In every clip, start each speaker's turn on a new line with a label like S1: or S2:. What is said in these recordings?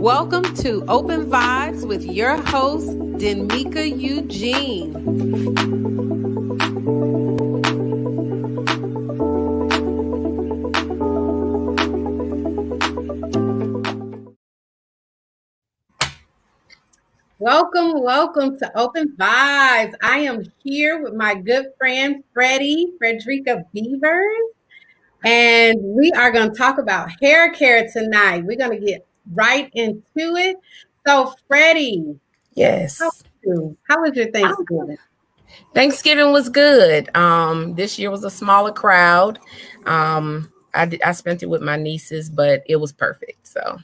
S1: Welcome to Open Vibes with your host, Denmika Eugene. Welcome to Open Vibes. I am here with my good friend, Fredericka Beavers, and we are going to talk about hair care tonight. We're going to get right into it. So, Freddie.
S2: Yes.
S1: How was your Thanksgiving?
S2: Thanksgiving was good. This year was a smaller crowd. I spent it with my nieces, but it was perfect. So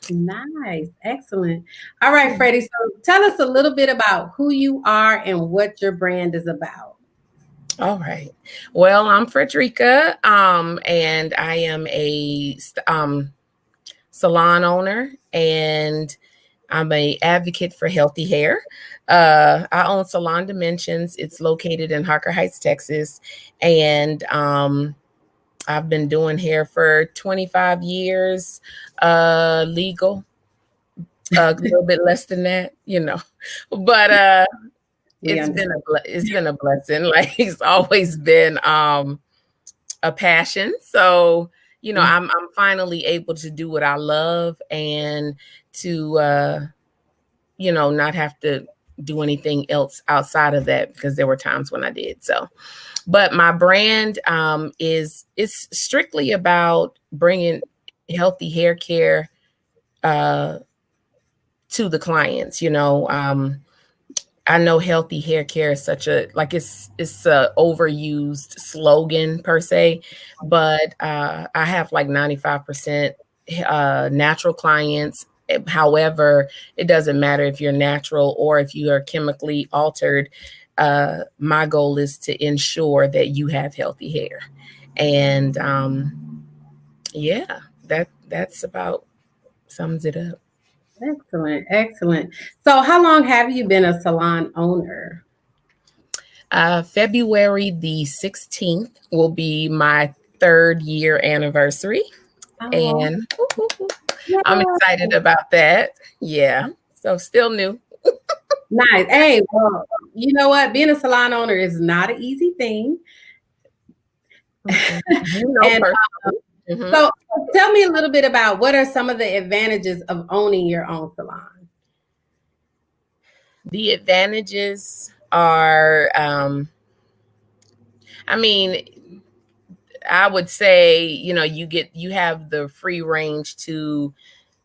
S1: nice, excellent. All right, Freddie. So tell us a little bit about who you are and what your brand is about.
S2: All right. Well, I'm Fredericka, and I am a salon owner, and I'm an advocate for healthy hair. I own Salon Dimensions. It's located in Harker Heights, Texas. And I've been doing hair for 25 years, legal, a little bit less than that, but it's been a blessing. Like, it's always been a passion. So, I'm finally able to do what I love and to, not have to do anything else outside of that, because there were times when I did. So, but my brand is strictly about bringing healthy hair care to the clients. I know healthy hair care is such a, like, it's a overused slogan per se, but I have like 95% natural clients. However, it doesn't matter if you're natural or if you are chemically altered. My goal is to ensure that you have healthy hair. And that's about sums it up.
S1: Excellent. So how long have you been a salon owner?
S2: February the 16th will be my 3rd year anniversary. Oh. And I'm excited about that. Yeah. So still new.
S1: Nice. Hey, well, you know what? Being a salon owner is not an easy thing. So tell me a little bit about what are some of the advantages of owning your own salon?
S2: The advantages are, I would say, you have the free range to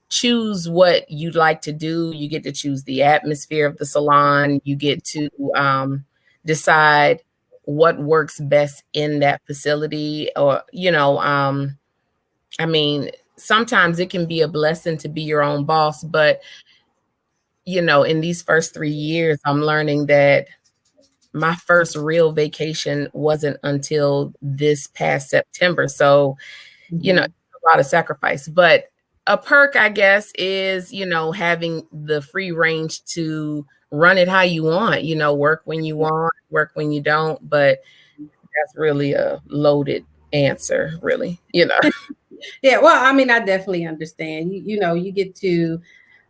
S2: choose what you'd like to do. You get to choose the atmosphere of the salon. You get to decide what works best in that facility. Or, sometimes it can be a blessing to be your own boss, but, in these first 3 years, I'm learning that my first real vacation wasn't until this past September. So, a lot of sacrifice, but a perk, I guess, is, having the free range to run it how you want, work when you want, work when you don't. But that's really a loaded answer, really,
S1: Yeah, well, I definitely understand. You get to,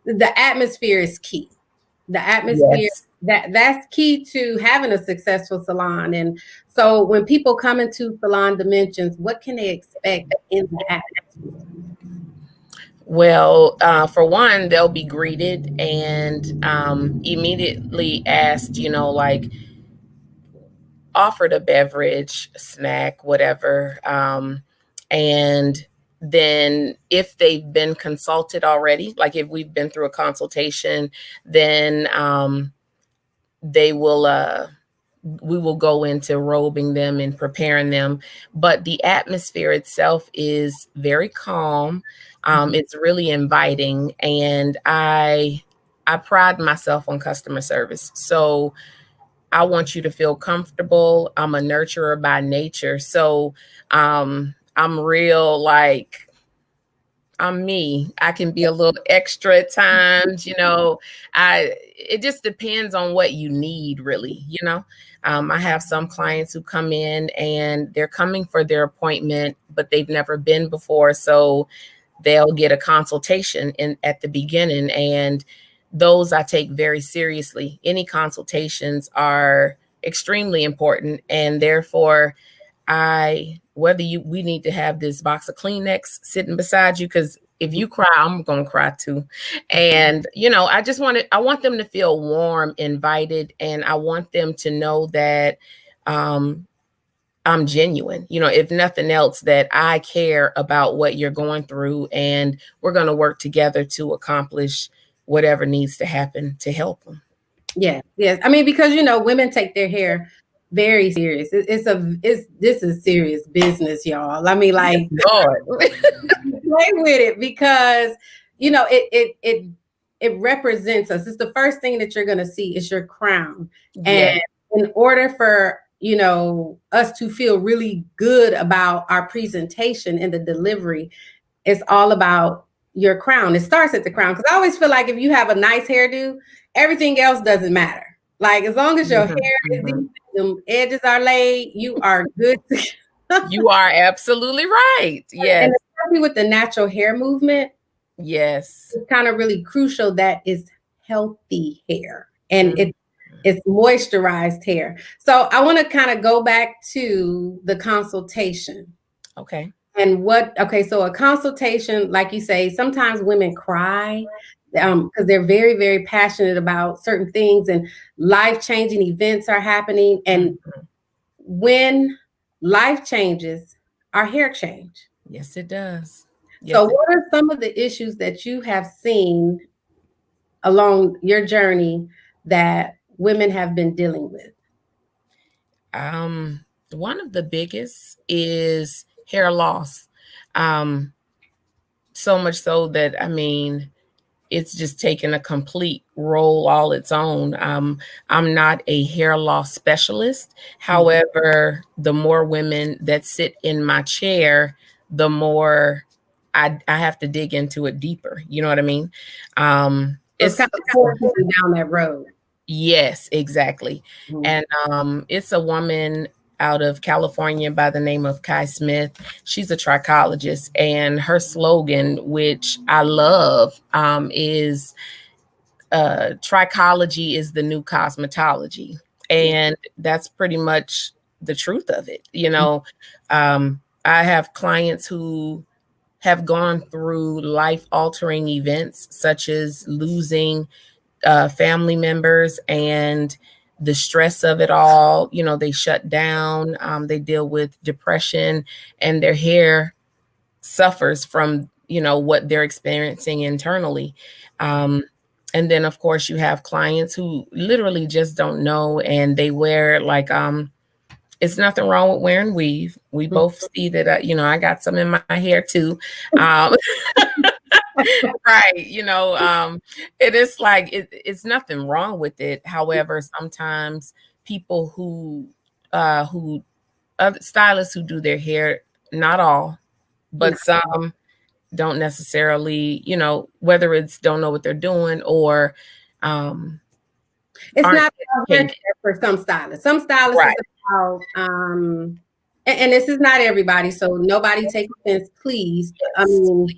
S1: the atmosphere is key. The atmosphere, yes. That's key to having a successful salon. And so when people come into Salon Dimensions, what can they expect in the atmosphere?
S2: Well, for one, they'll be greeted and immediately asked, offered a beverage, snack, whatever. And then if they've been consulted already, like if we've been through a consultation, then we will go into robing them and preparing them. But the atmosphere itself is very calm. It's really inviting, and I pride myself on customer service. So I want you to feel comfortable. I'm a nurturer by nature. So I'm real, like, I'm me. I can be a little extra at times, it just depends on what you need, really, I have some clients who come in and they're coming for their appointment, but they've never been before. So they'll get a consultation at the beginning, and those I take very seriously. Any consultations are extremely important, and therefore we need to have this box of Kleenex sitting beside you, because if you cry, I'm gonna cry too. And I want them to feel warm, invited, and I want them to know that I'm genuine. If nothing else, that I care about what you're going through, and we're gonna work together to accomplish whatever needs to happen to help them.
S1: Yes. I mean, because women take their hair very serious. This is serious business, y'all. I mean, like,
S2: Lord.
S1: play with it, because it represents us. It's the first thing that you're going to see is your crown.
S2: Yeah.
S1: And in order for us to feel really good about our presentation and the delivery, it's all about your crown. It starts at the crown, because I always feel like if you have a nice hairdo, everything else doesn't matter. Like, as long as your hair is decent, the edges are laid, you are good.
S2: You are absolutely right. Yes.
S1: And especially with the natural hair movement.
S2: Yes.
S1: It's kind of really crucial that it's healthy hair, and it's moisturized hair. So I want to kind of go back to the consultation.
S2: Okay.
S1: And so a consultation, like you say, sometimes women cry because they're very, very passionate about certain things, and life-changing events are happening. And when life changes, our hair change.
S2: Yes, it does.
S1: Yes, so what are some of the issues that you have seen along your journey that women have been dealing with?
S2: One of the biggest is hair loss. So much so that, it's just taken a complete role all its own. I'm not a hair loss specialist. However, the more women that sit in my chair, the more I have to dig into it deeper. You know what I mean?
S1: It's kind of forcing down that road.
S2: Yes, exactly. And it's a woman out of California by the name of Kai Smith. She's a trichologist, and her slogan, which I love, is trichology is the new cosmetology. And that's pretty much the truth of it. I have clients who have gone through life-altering events, such as losing family members, and the stress of it all. They shut down, they deal with depression, and their hair suffers from, what they're experiencing internally. And then, of course, you have clients who literally just don't know, and they wear it's nothing wrong with wearing weave. We both see that, I got some in my hair too. Right. It is it's nothing wrong with it. However, sometimes people who other stylists who do their hair, not all, but some don't necessarily, whether it's don't know what they're doing, or
S1: it's not for some stylists. Some stylists is about, and this is not everybody, so nobody take offense, please. Yes. I mean,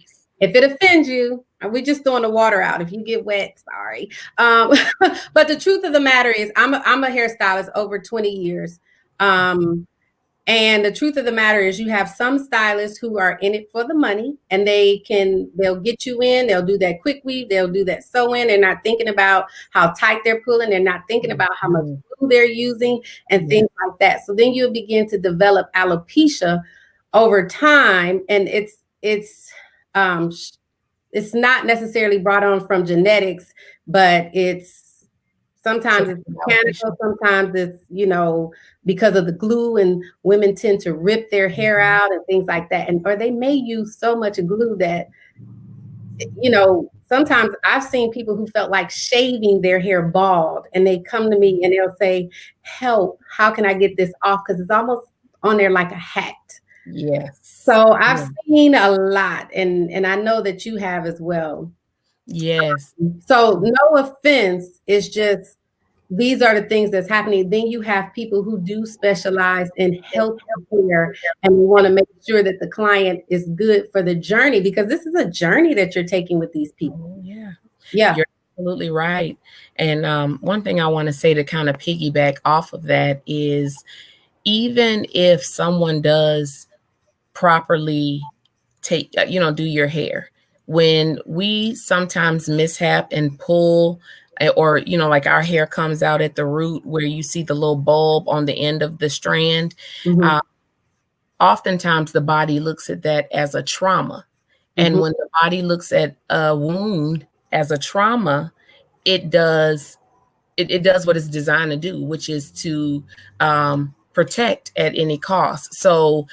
S1: if it offends you, we're just throwing the water out. If you get wet, sorry. But the truth of the matter is, I'm a hairstylist over 20 years. And the truth of the matter is, you have some stylists who are in it for the money, and they'll get you in, they'll do that quick weave, they'll do that sew in. They're not thinking about how tight they're pulling. They're not thinking about how much glue they're using and things like that. So then you'll begin to develop alopecia over time. And it's not necessarily brought on from genetics, but sometimes it's mechanical, sometimes it's, because of the glue, and women tend to rip their hair out and things like that. Or they may use so much glue that, sometimes I've seen people who felt like shaving their hair bald, and they come to me and they'll say, help, how can I get this off? Because it's almost on there like a hat.
S2: Yes.
S1: So I've seen a lot, and I know that you have as well.
S2: Yes.
S1: So no offense, it's just these are the things that's happening. Then you have people who do specialize in health care, and we want to make sure that the client is good for the journey, because this is a journey that you're taking with these people.
S2: Oh, yeah.
S1: Yeah.
S2: You're absolutely right. And one thing I want to say to kind of piggyback off of that is, even if someone does properly take, do your hair, when we sometimes mishap and pull, or, like our hair comes out at the root where you see the little bulb on the end of the strand,
S1: Mm-hmm.
S2: Oftentimes the body looks at that as a trauma. And when the body looks at a wound as a trauma, it does what it's designed to do, which is to protect at any cost. So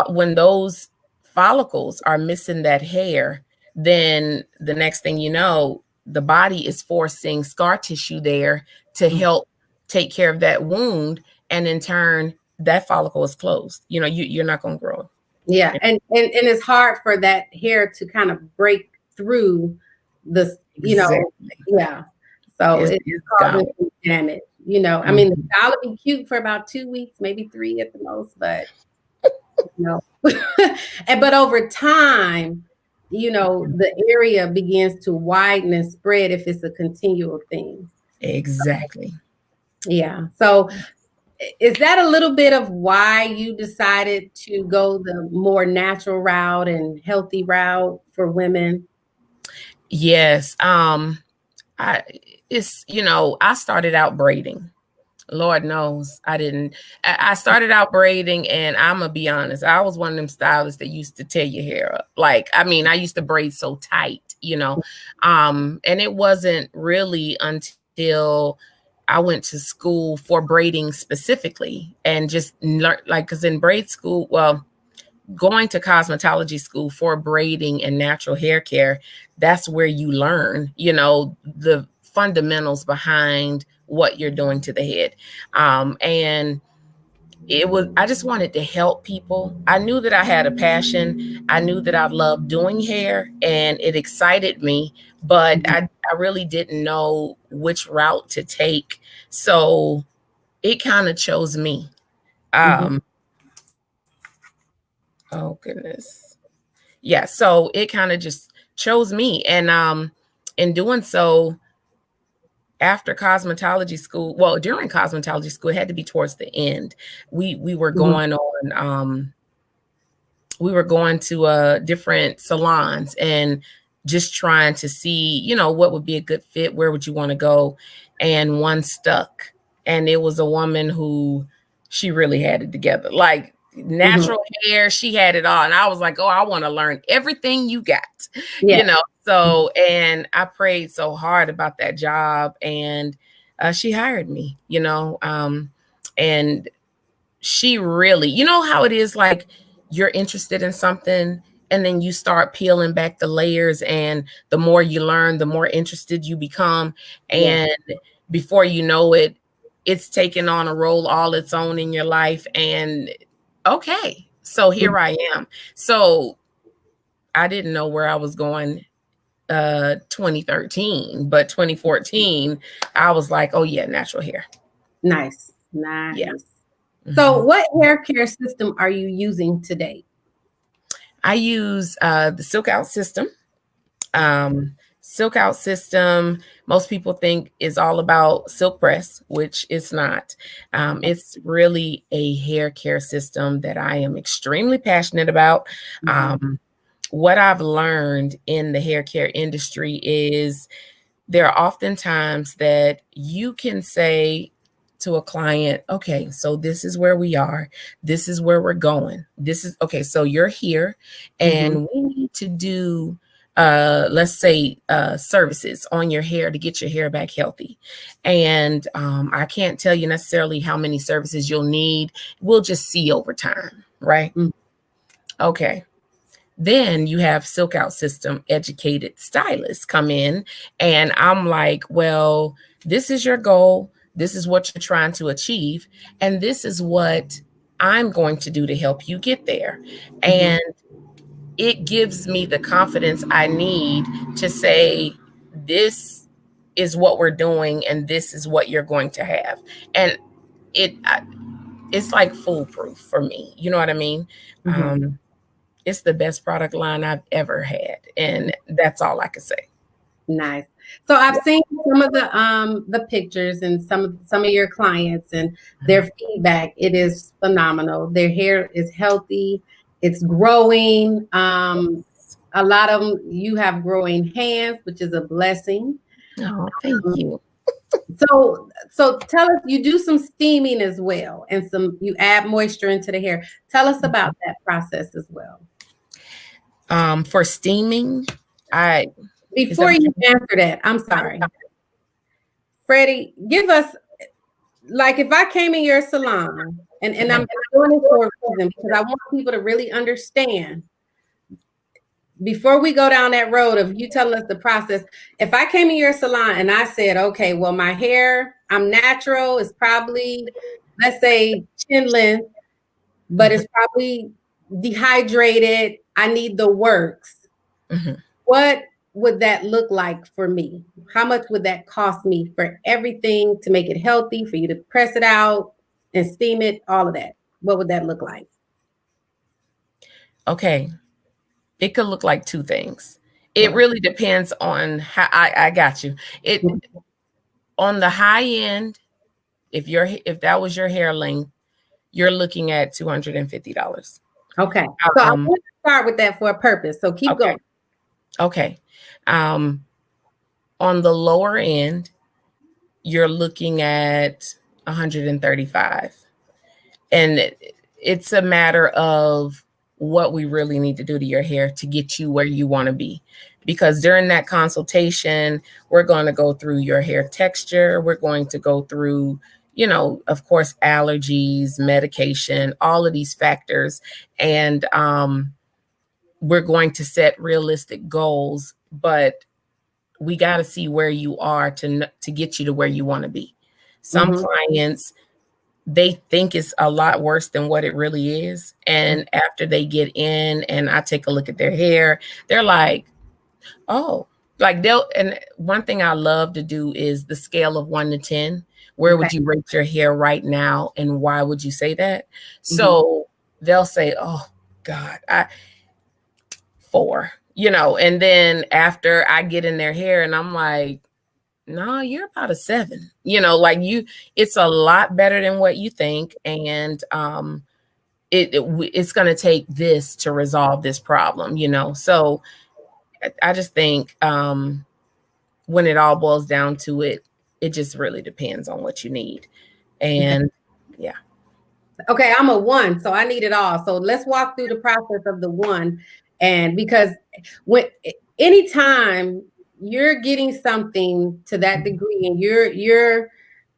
S2: when those follicles are missing that hair, then the next thing you know, the body is forcing scar tissue there to help take care of that wound, and in turn, that follicle is closed. You're not going to grow.
S1: Yeah, and it's hard for that hair to kind of break through the,
S2: Exactly.
S1: yeah. So it's causing damage. I mean, the style will be cute for about 2 weeks, maybe 3 at the most, but but over time, the area begins to widen and spread if it's a continual thing.
S2: Exactly.
S1: Yeah. So is that a little bit of why you decided to go the more natural route and healthy route for women?
S2: Yes. I started out braiding. Lord knows I didn't. I started out braiding, and I'm gonna be honest, I was one of them stylists that used to tear your hair up. I used to braid so tight, and it wasn't really until I went to school for braiding specifically, and just learned, because in braid school, going to cosmetology school for braiding and natural hair care, that's where you learn, the fundamentals behind what you're doing to the head. And I just wanted to help people. I knew that I had a passion. I knew that I loved doing hair, and it excited me, but I really didn't know which route to take. So it kind of chose me. Oh goodness. Yeah. So it kind of just chose me. And in doing so, after cosmetology school, during cosmetology school, it had to be towards the end. We were going on, we were going to different salons and just trying to see, what would be a good fit, where would you want to go, and one stuck, and it was a woman who, she really had it together, like natural hair. She had it all, and I was like, oh, I want to learn everything you got. So, and I prayed so hard about that job, and she hired me, and she really, how it is, like, you're interested in something, and then you start peeling back the layers, and the more you learn, the more interested you become. And before you know it, it's taken on a role all its own in your life. And okay, so here I am. So I didn't know where I was going 2013, but 2014, I was like, oh yeah, natural hair.
S1: Nice. Yeah. So what hair care system are you using today?
S2: I use the Silk Out system. Silk Out system, most people think is all about silk press, which it's not. It's really a hair care system that I am extremely passionate about. What I've learned in the hair care industry is there are often times that you can say to a client, okay, so this is where we are. This is where we're going. This is okay. So you're here, and we need to do, let's say, services on your hair to get your hair back healthy. And I can't tell you necessarily how many services you'll need. We'll just see over time, right? Okay. Then you have Silk Out system educated stylists come in, and I'm like, well, this is your goal. This is what you're trying to achieve. And this is what I'm going to do to help you get there. And it gives me the confidence I need to say, this is what we're doing, and this is what you're going to have. And it's like foolproof for me. You know what I mean? It's the best product line I've ever had, and that's all I can say.
S1: Nice. So I've seen some of the pictures and some of your clients and their feedback. It is phenomenal. Their hair is healthy. It's growing. A lot of them, you have growing hands, which is a blessing.
S2: Oh, thank you.
S1: So tell us, you do some steaming as well, and you add moisture into the hair. Tell us about that process as well.
S2: For steaming,
S1: before you answer that, I'm sorry, Freddie, give us, like, if I came in your salon, and I'm doing this for a reason, because I want people to really understand. Before we go down that road of you telling us the process, if I came in your salon and I said, okay, well, my hair, I'm natural, it's probably, let's say, chin length, but it's probably dehydrated, I need the works. What would that look like for me? How much would that cost me for everything to make it healthy, for you to press it out and steam it, all of that? What would that look like?
S2: Okay. It could look like two things. It really depends on how I got you. It on the high end, if that was your hair length, you're looking at $250.
S1: Okay. So I want to start with that for a purpose. So keep going.
S2: Okay. On the lower end, you're looking at $135. And it's a matter of what we really need to do to your hair to get you where you want to be. Because during that consultation, we're going to go through your hair texture. We're going to go through, of course, allergies, medication, all of these factors. And we're going to set realistic goals, but we got to see where you are to get you to where you want to be. Some clients, they think it's a lot worse than what it really is. And after they get in and I take a look at their hair, they're like, oh, and one thing I love to do is the scale of 1 to 10. Where would you rate your hair right now? And why would you say that? So they'll say, oh God, 4, and then after I get in their hair and I'm like, no, you're about a 7, it's a lot better than what you think. And it's going to take this to resolve this problem, So I just think when it all boils down to it, it just really depends on what you need. And yeah.
S1: Okay, I'm a 1, so I need it all. So let's walk through the process of the 1. And because anytime you're getting something to that degree, and you're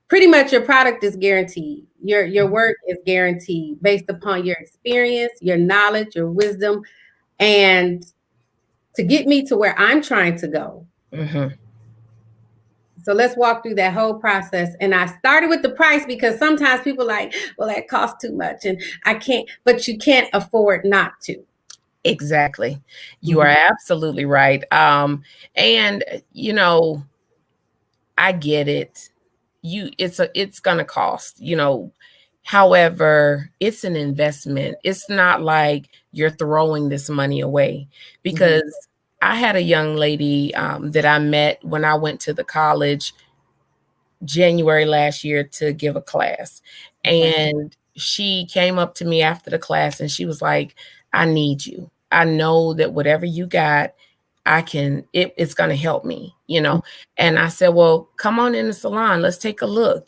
S1: pretty much, your product is guaranteed. Your work is guaranteed based upon your experience, your knowledge, your wisdom, and to get me to where I'm trying to go. So let's walk through that whole process. And I started with the price because sometimes people like, well, that costs too much and I can't, but you can't afford not to.
S2: Exactly. You are absolutely right. And I get it. It's going to cost, however, it's an investment. It's not like you're throwing this money away, because I had a young lady that I met when I went to the college January last year to give a class. And she came up to me after the class and she was like, I need you. I know that whatever you got, it's going to help me, And I said, well, come on in the salon. Let's take a look.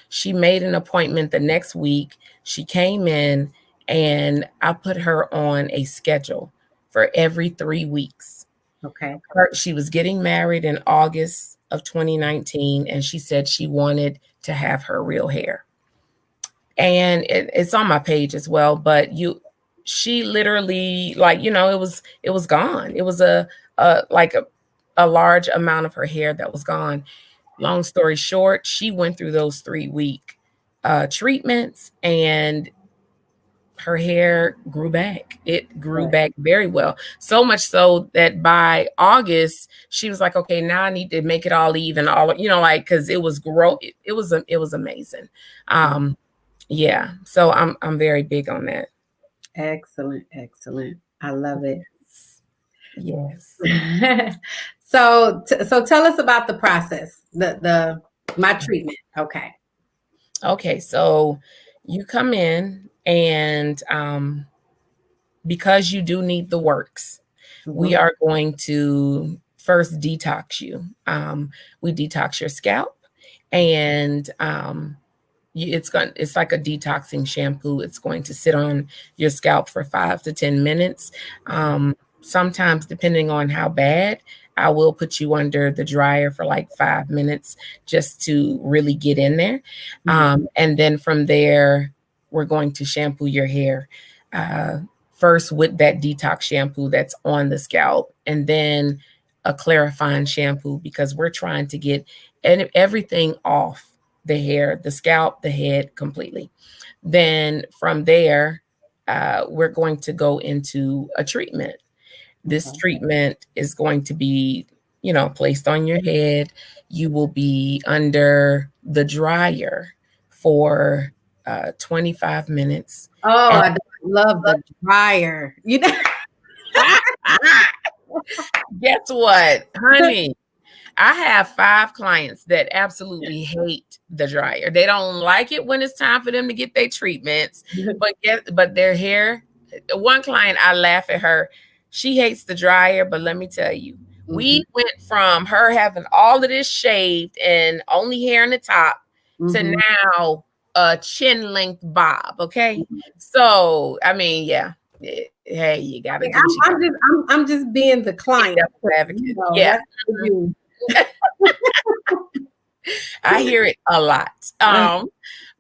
S2: She made an appointment the next week. She came in and I put her on a schedule for every 3 weeks.
S1: Okay.
S2: She was getting married in August of 2019. And she said she wanted to have her real hair. And it's on my page as well. But she literally, it was gone. It was a large amount of her hair that was gone. Long story short, she went through those 3-week treatments, and her hair grew back. It grew back very well. So much so that by August, she was like, okay, now I need to make it all even, all, like, cause it was it was amazing. Yeah. So I'm very big on that.
S1: Excellent. Excellent. I love it.
S2: Yes.
S1: So tell us about the process, my treatment. Okay.
S2: Okay. So you come in and, because you do need the works, we are going to first detox you. We detox your scalp, and it's like a detoxing shampoo. It's going to sit on your scalp for 5 to 10 minutes. Sometimes, depending on how bad, I will put you under the dryer for like 5 minutes just to really get in there. And then from there, we're going to shampoo your hair. First with that detox shampoo that's on the scalp, and then a clarifying shampoo, because we're trying to get everything off the hair, the scalp, the head completely. Then from there, we're going to go into a treatment. This treatment is going to be, placed on your head. You will be under the dryer for 25 minutes.
S1: Oh, I love the dryer.
S2: Guess what, honey? I have 5 clients that absolutely hate the dryer. They don't like it when it's time for them to get their treatments. But their hair, one client, I laugh at her. She hates the dryer, but let me tell you, we went from her having all of this shaved and only hair in the top to now a chin length bob. Okay. So, I mean, yeah. Hey, you got to do what you
S1: I'm just being the client.
S2: Advocate. Yeah. I hear it a lot.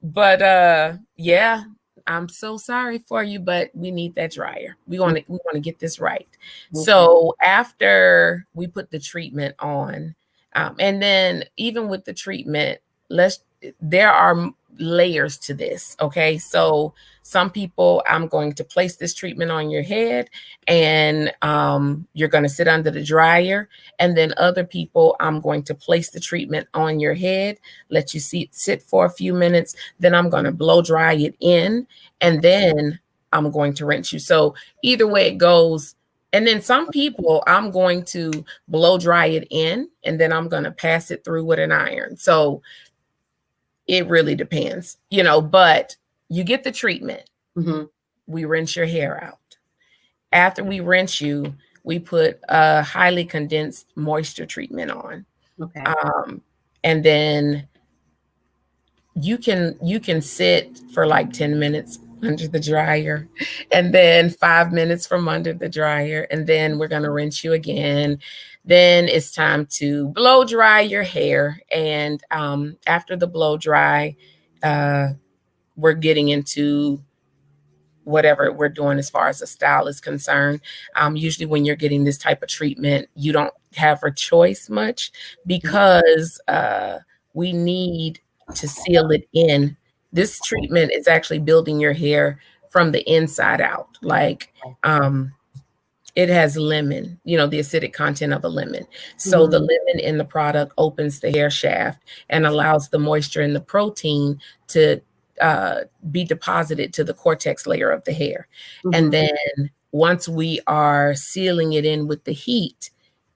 S2: But yeah, I'm so sorry for you, but we need that dryer. We want to get this right. So after we put the treatment on, and then even with the treatment, there are layers to this. Okay. So some people, I'm going to place this treatment on your head, and you're going to sit under the dryer. And then other people, I'm going to place the treatment on your head, let you sit for a few minutes. Then I'm going to blow dry it in, and then I'm going to rinse you. So either way it goes. And then some people, I'm going to blow dry it in, and then I'm going to pass it through with an iron. So it really depends, but you get the treatment. We rinse your hair out. After we rinse you, we put a highly condensed moisture treatment on.
S1: Okay.
S2: And then you can sit for like 10 minutes under the dryer, and then 5 minutes from under the dryer, and then we're going to rinse you again. Then it's time to blow dry your hair. And after the blow dry, we're getting into whatever we're doing as far as the style is concerned. Usually when you're getting this type of treatment, you don't have a choice much, because we need to seal it in. This treatment is actually building your hair from the inside out. Like it has lemon, the acidic content of a lemon. So the lemon in the product opens the hair shaft and allows the moisture and the protein to be deposited to the cortex layer of the hair. And then once we are sealing it in with the heat,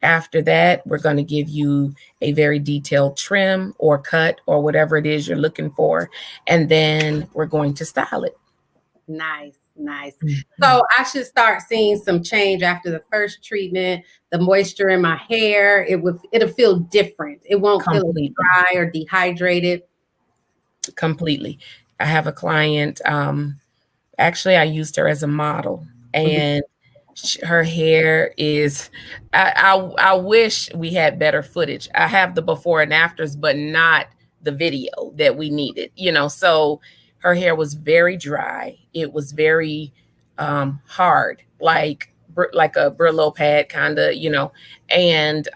S2: after that, we're going to give you a very detailed trim or cut or whatever it is you're looking for. And then we're going to style it.
S1: Nice. So I should start seeing some change after the first treatment. The moisture in my hair, it'll feel different. It won't feel dry or dehydrated.
S2: Completely. I have a client. Actually, I used her as a model, and her hair is. I wish we had better footage. I have the before and afters, but not the video that we needed. So her hair was very dry. It was very hard, like a Brillo pad, kind of, and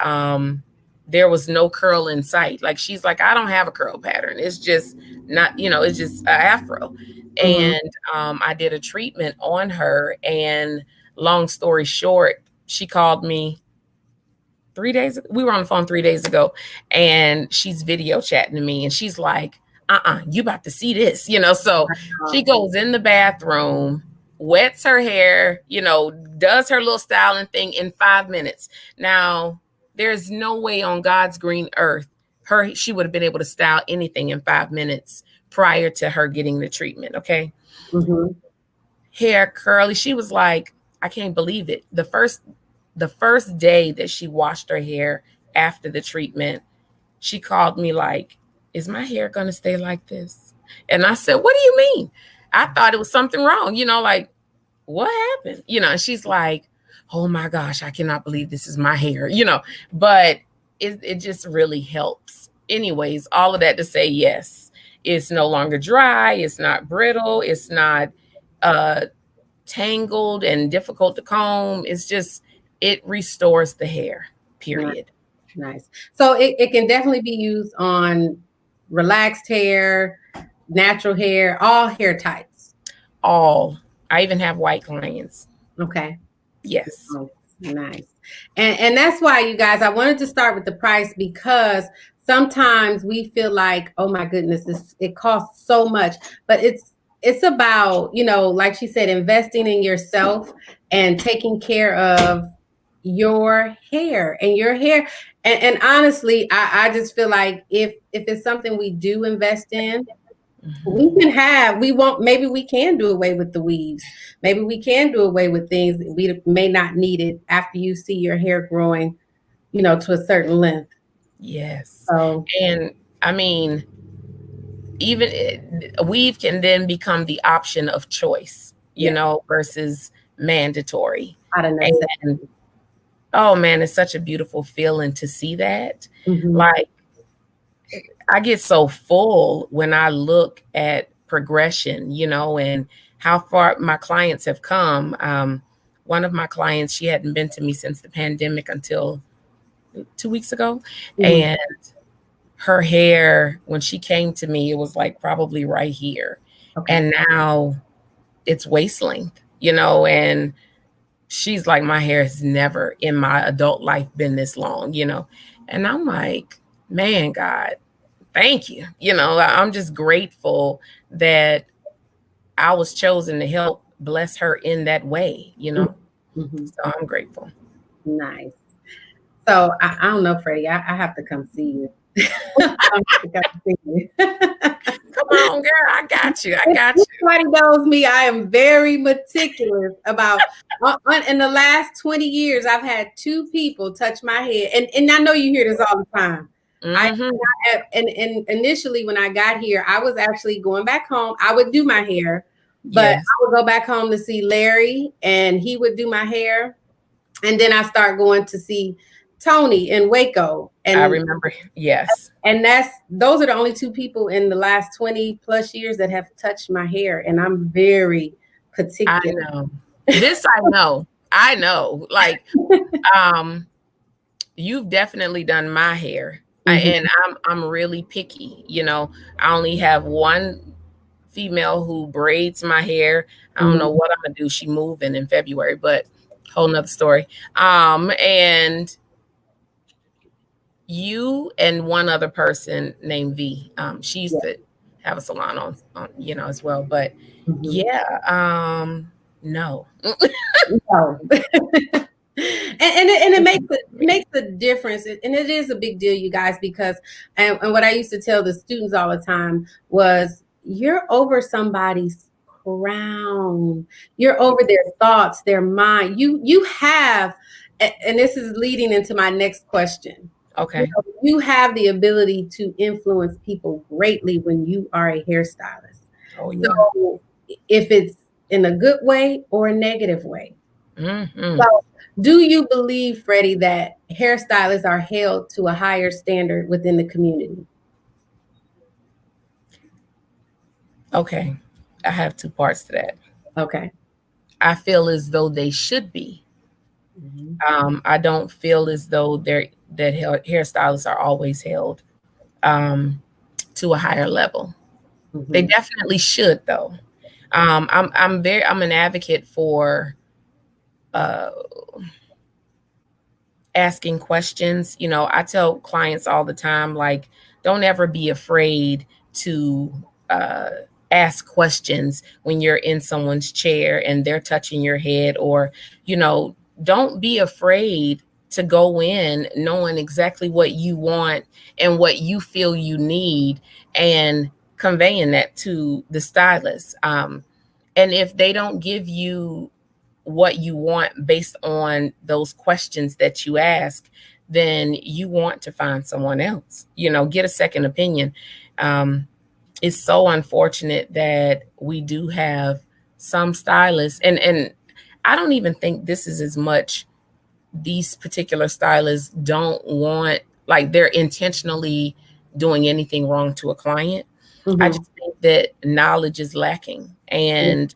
S2: there was no curl in sight. Like she's like, I don't have a curl pattern. It's just not, it's just an afro. And I did a treatment on her. And long story short, she called me 3 days. We were on the phone 3 days ago, and she's video chatting to me, and she's like, you about to see this, So she goes in the bathroom, wets her hair, does her little styling thing in 5 minutes. Now, there's no way on God's green earth she would have been able to style anything in 5 minutes prior to her getting the treatment. Okay. Hair curly. She was like, I can't believe it. The first day that she washed her hair after the treatment, she called me like, is my hair going to stay like this? And I said, what do you mean? I thought it was something wrong, like, what happened? And she's like, oh my gosh, I cannot believe this is my hair, but it just really helps. Anyways, all of that to say, yes, it's no longer dry. It's not brittle. It's not tangled and difficult to comb. It's just, it restores the hair, period.
S1: Nice. So it can definitely be used on relaxed hair, natural hair, all hair types.
S2: All. I even have white clients.
S1: Okay.
S2: Yes.
S1: Oh, nice. And that's why, you guys, I wanted to start with the price, because sometimes we feel like, oh my goodness, it costs so much, but it's about, like she said, investing in yourself and taking care of your hair and your hair. And honestly, I just feel like if it's something we do invest in, maybe we can do away with the weaves. Maybe we can do away with things that we may not need it after you see your hair growing, to a certain length.
S2: Yes. And I mean, even weave can then become the option of choice, versus mandatory. And, oh man, it's such a beautiful feeling to see that. Like, I get so full when I look at progression, and how far my clients have come. One of my clients, she hadn't been to me since the pandemic until 2 weeks ago. And her hair, when she came to me, it was like probably right here. And now it's waist length, and she's like, my hair has never in my adult life been this long, and I'm like, man, God, thank you. I'm just grateful that I was chosen to help bless her in that way, So I'm grateful.
S1: Nice. So I don't know, Freddie, I have to come see you.
S2: Come on, girl. I got you.
S1: Everybody knows me. I am very meticulous about, in the last 20 years, I've had 2 people touch my head. And I know you hear this all the time. And initially when I got here, I was actually going back home. I would do my hair, but I would go back home to see Larry, and he would do my hair. And then I start going to see Tony in Waco. And
S2: I remember, yes.
S1: And those are the only 2 people in the last 20 plus years that have touched my hair. And I'm very particular.
S2: I know. This I know. Like, you've definitely done my hair. And I'm really picky. I only have one female who braids my hair. I don't know what I'm gonna do. She moving in February, but whole nother story. And you and one other person named V. She used to have a salon on as well. But no.
S1: No. And it makes a difference, and it is a big deal, you guys, because and what I used to tell the students all the time was, you're over somebody's crown, you're over their thoughts, their mind. You have, and this is leading into my next question.
S2: Okay.
S1: You have the ability to influence people greatly when you are a hairstylist.
S2: Oh yeah.
S1: So if it's in a good way or a negative way. So do you believe, Freddie, that hairstylists are held to a higher standard within the community?
S2: Okay. I have 2 parts to that.
S1: Okay.
S2: I feel as though they should be. I don't feel as though that hairstylists are always held to a higher level. They definitely should, though. I'm an advocate for uh, asking questions. You know, I tell clients all the time, like, don't ever be afraid to uh, ask questions when you're in someone's chair and they're touching your head, or, you know, don't be afraid to go in knowing exactly what you want and what you feel you need, and conveying that to the stylist. And if they don't give you what you want based on those questions that you ask, then you want to find someone else, you know, get a second opinion. Um, it's so unfortunate that we do have some stylists, and I don't even think this is as much these particular stylists don't want, like, they're intentionally doing anything wrong to a client. I
S1: Mm-hmm.
S2: just think that knowledge is lacking, and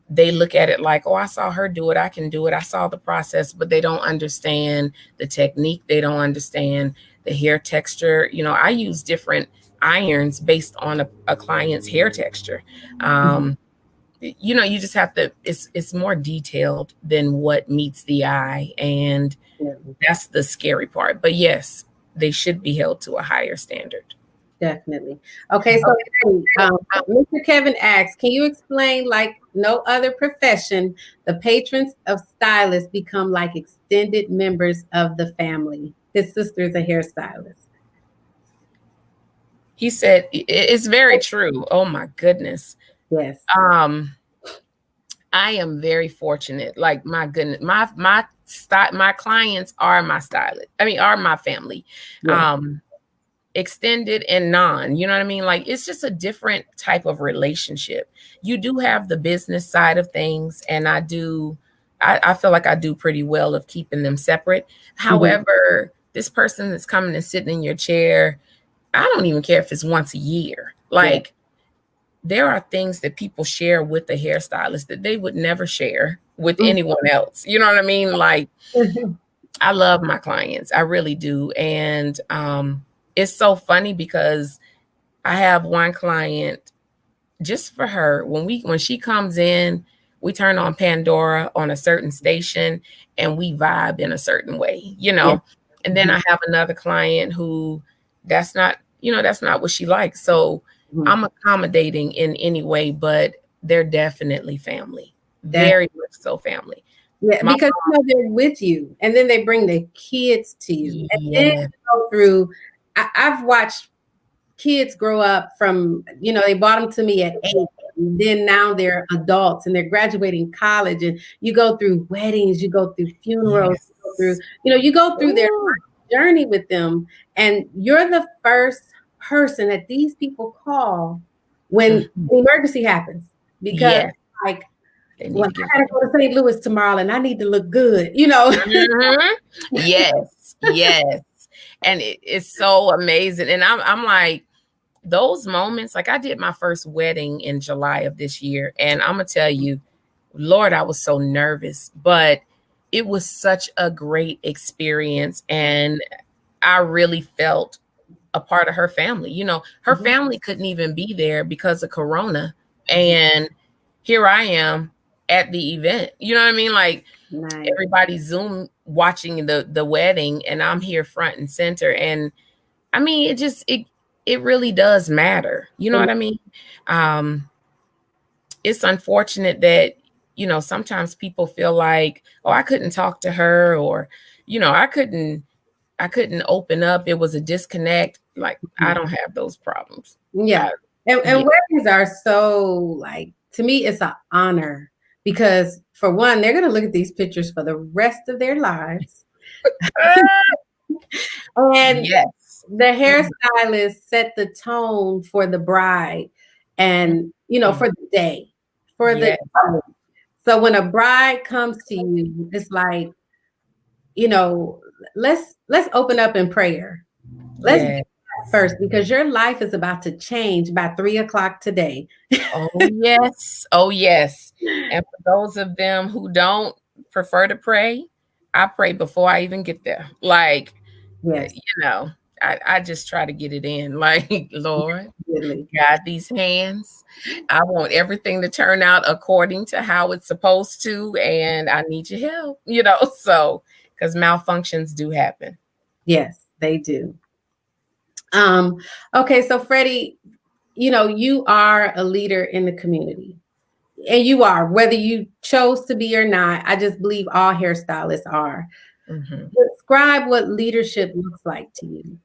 S2: they look at it like, oh, I saw her do it, I can do it. I saw the process, but they don't understand the technique. They don't understand the hair texture. You know, I use different irons based on a client's hair texture. Um, you know, you just have to, it's more detailed than what meets the eye. And
S1: Definitely.
S2: that's the scary part. But yes, they should be held to a higher standard.
S1: Definitely. Okay, so Mr. Kevin asks, can you explain, like no other profession, the patrons of stylists become like extended members of the family? His sister is a hairstylist.
S2: He said, it's very true. Oh my goodness.
S1: Yes.
S2: Um, I am very fortunate. Like, my goodness, my clients are my stylist. I mean, are my family.
S1: Yes.
S2: Extended and non, you know what I mean? Like, it's just a different type of relationship. You do have the business side of things, and I feel like I do pretty well of keeping them separate.
S1: Mhm.
S2: However, this person that's coming and sitting in your chair, I don't even care if it's once a year.
S1: Yeah.
S2: Like, there are things that people share with the hairstylist that they would never share with
S1: Mhm.
S2: anyone else. You know what I mean? Like, I love my clients. I really do. And it's so funny because I have one client, just for her, when she comes in, we turn on Pandora on a certain station and we vibe in a certain way, you
S1: Yeah.
S2: know. And then I have another client who, that's not, you know, that's not what she likes. So
S1: Mhm.
S2: I'm accommodating in any way, but they're definitely family.
S1: That,
S2: Very much so family.
S1: yeah,
S2: My
S1: because they're with you, and then they bring their kids to you, and then
S2: Yeah.
S1: you go through. I've watched kids grow up from, they bought them to me at 8, and then now they're adults and they're graduating college, and you go through weddings, you go through funerals,
S2: Yes.
S1: you go through, you go through their
S2: Ooh.
S1: journey with them, and you're the first person that these people call when
S2: Mhm.
S1: an emergency happens, because,
S2: Yes.
S1: like,
S2: They need
S1: well,
S2: to give
S1: I gotta go to St. Louis tomorrow and I need to look good.
S2: Mhm. Yes, yes. And it's so amazing. And I'm like, those moments, like, I did my first wedding in July of this year. And I'm gonna tell you, Lord, I was so nervous, but it was such a great experience. And I really felt a part of her family. You know, her
S1: Mhm.
S2: family couldn't even be there because of Corona. And here I am at the event. You know what I mean? Like,
S1: Nice.
S2: everybody Zoom watching the wedding, and I'm here front and center. And I mean, it really does matter. You know what I mean? Um, it's unfortunate that, you know, sometimes people feel like, oh, I couldn't talk to her, or, you know, I couldn't open up. It was a disconnect. Like, I don't have those problems.
S1: Yeah. And
S2: Yeah.
S1: weddings are so, like, to me, it's an honor because, for one, they're going to look at these pictures for the rest of their lives. And
S2: Yes.
S1: the hairstylist set the tone for the bride and,
S2: Mhm.
S1: for the day, for the
S2: Yes.
S1: so when a bride comes to you, it's like, you know, let's open up in prayer. Let's do
S2: Yes.
S1: that first, because your life is about to change by 3 o'clock today.
S2: Oh, yes. Oh, yes. And for those of them who don't prefer to pray, I pray before I even get there. Like,
S1: Yes.
S2: you know, I just try to get it in. Like, Lord,
S1: Really.
S2: God, these hands. I want everything to turn out according to how it's supposed to, and I need your help, so because malfunctions do happen.
S1: Yes, they do. Um, okay, so Freddie, you are a leader in the community. And you are, whether you chose to be or not. I just believe all hairstylists are.
S2: Mm-hmm.
S1: Describe what leadership looks like to you.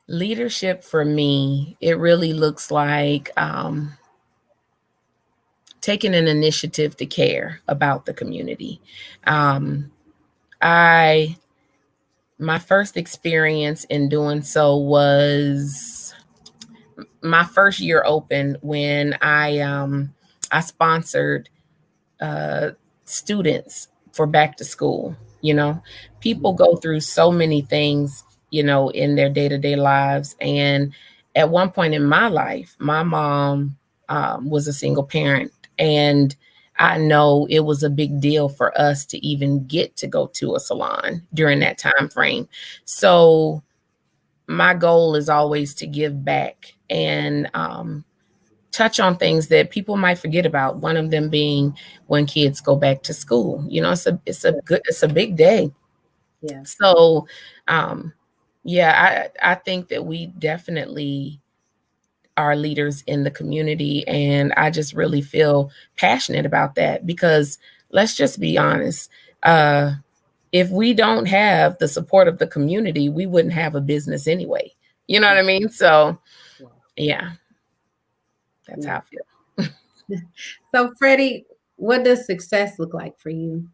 S2: Leadership for me, it really looks like taking an initiative to care about the community. I My first experience in doing so was my first year open when I sponsored uh, students for back to school. People go through so many things, in their day to day lives. And at one point in my life, my mom was a single parent. And I know it was a big deal for us to even get to go to a salon during that time frame. So my goal is always to give back and touch on things that people might forget about. One of them being when kids go back to school. It's a big day.
S1: Yeah.
S2: So, yeah, I think that we definitely are leaders in the community, and I just really feel passionate about that because let's just be honest. If we don't have the support of the community, we wouldn't have a business anyway. You know what I mean? So, yeah, that's how I feel.
S1: So, Freddie, what does success look like for you?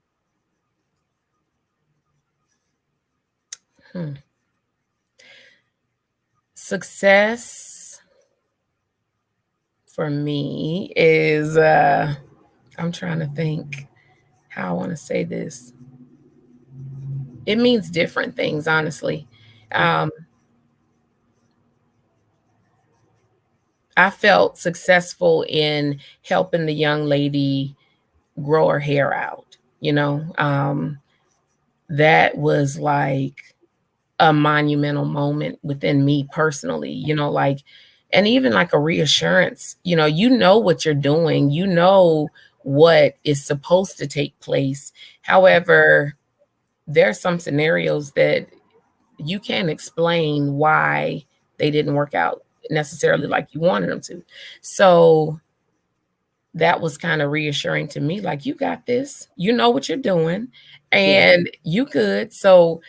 S2: Success for me is I'm trying to think how I want to say this. It means different things, honestly. I felt successful in helping the young lady grow her hair out. That was like a monumental moment within me personally, and even like a reassurance, what you're doing, what is supposed to take place. However, there are some scenarios that you can't explain why they didn't work out necessarily like you wanted them to. So that was kind of reassuring to me, like, you got this, what you're doing, and you good. So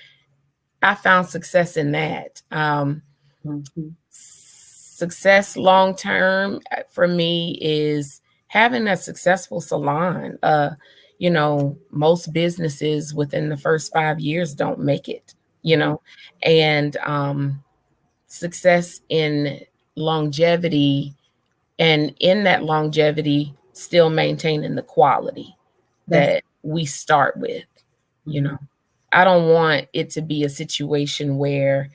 S2: I found success in that. Success long term for me is having a successful salon. Most businesses within the first 5 years don't make it, and success in longevity, and in that longevity, still maintaining the quality that we start with. I don't want it to be a situation where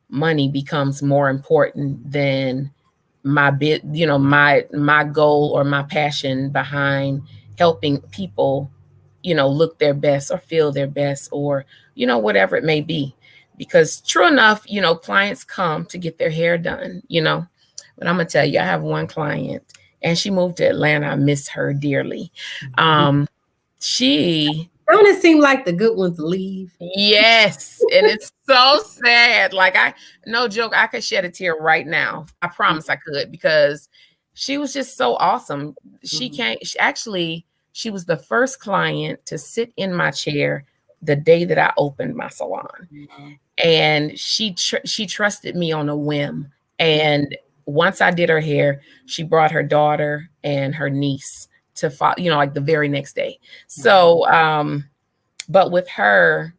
S2: money becomes more important than my my goal or my passion behind helping people, look their best or feel their best, or, whatever it may be. Because true enough, clients come to get their hair done, but I'm gonna tell you, I have one client and she moved to Atlanta. I miss her dearly. She
S1: Don't it seem like the good ones leave?
S2: Yes, and it's so sad. Like, no joke, I could shed a tear right now. I promise I could, because she was just so awesome. She she was the first client to sit in my chair the day that I opened my salon. And she trusted me on a whim. And once I did her hair, she brought her daughter and her niece to follow, like the very next day. So, but with her,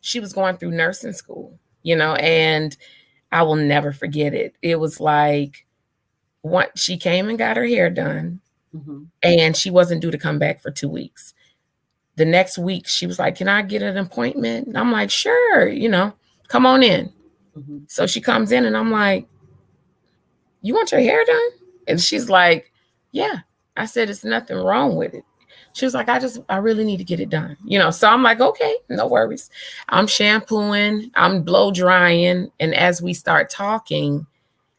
S2: she was going through nursing school, and I will never forget it. It was like, she came and got her hair done, and she wasn't due to come back for 2 weeks. The next week, she was like, "Can I get an appointment?" And I'm like, "Sure, come on in." So she comes in, and I'm like, "You want your hair done?" And she's like, "Yeah." I said, "It's nothing wrong with it." She was like, I really need to get it done. So I'm like, okay, no worries. I'm shampooing, I'm blow drying. And as we start talking,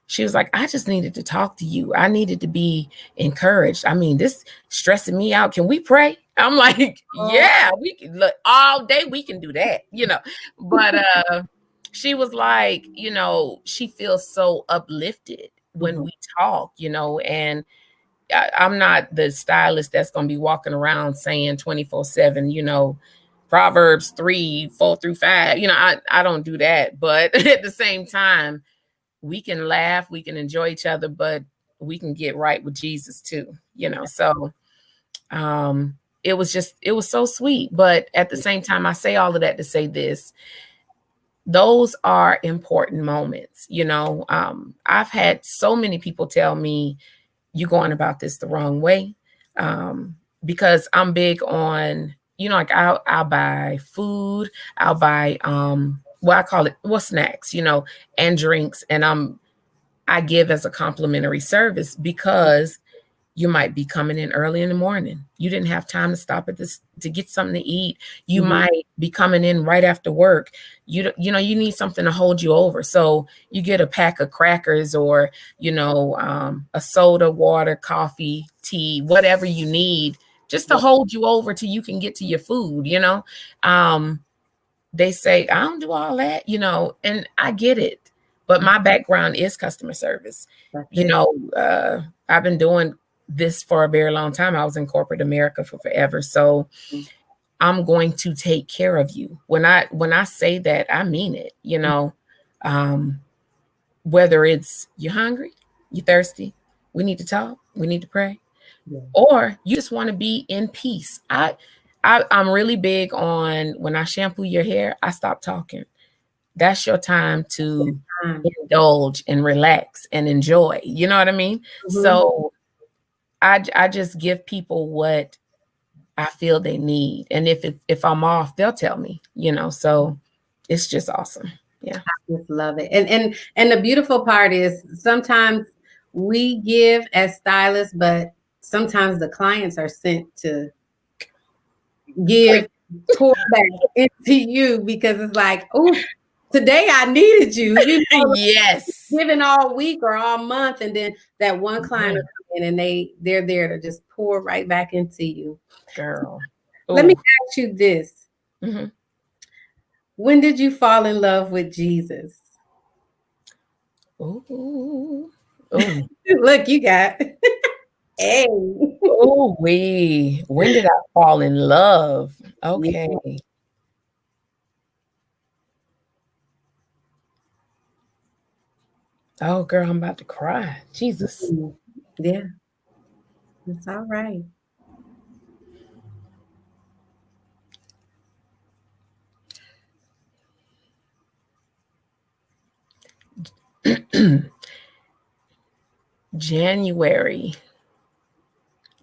S2: she was like, I just needed to talk to you. I needed to be encouraged. I mean, this stressing me out. Can we pray? I'm like, yeah, we can look all day. We can do that, but, she was like, she feels so uplifted when we talk, and I'm not the stylist that's going to be walking around saying 24/7, Proverbs 3:4-5. I don't do that. But at the same time, we can laugh, we can enjoy each other, but we can get right with Jesus too, So it was so sweet. But at the same time, I say all of that to say this. Those are important moments, I've had so many people tell me, you're going about this the wrong way. Because I'm big on, like I'll buy food, I'll buy I call it snacks, and drinks. And I give as a complimentary service because you might be coming in early in the morning. You didn't have time to stop at this to get something to eat. You might be coming in right after work. You need something to hold you over. So you get a pack of crackers or, a soda, water, coffee, tea, whatever you need just to hold you over till you can get to your food, They say, I don't do all that, and I get it. But my background is customer service. I've been doing this for a very long time. I was in corporate America for forever. So I'm going to take care of you. When I say that, I mean it, whether it's you're hungry, you're thirsty, we need to talk, we need to pray, or you just want to be in peace. I'm really big on when I shampoo your hair, I stop talking. That's your time to indulge and relax and enjoy. You know what I mean? So I just give people what I feel they need. And if I'm off, they'll tell me, so it's just awesome. Yeah.
S1: I just love it. And the beautiful part is sometimes we give as stylists, but sometimes the clients are sent to give pour back into you because it's like, oh, today I needed you.
S2: Yes.
S1: Giving all week or all month, and then that one client will come in and they're there to just pour right back into you.
S2: Girl.
S1: Let me ask you this. When did you fall in love with Jesus?
S2: Ooh.
S1: Look, you got hey.
S2: Oh, when did I fall in love? Okay. Yeah. Oh, girl, I'm about to cry. Jesus.
S1: Yeah. It's all right.
S2: January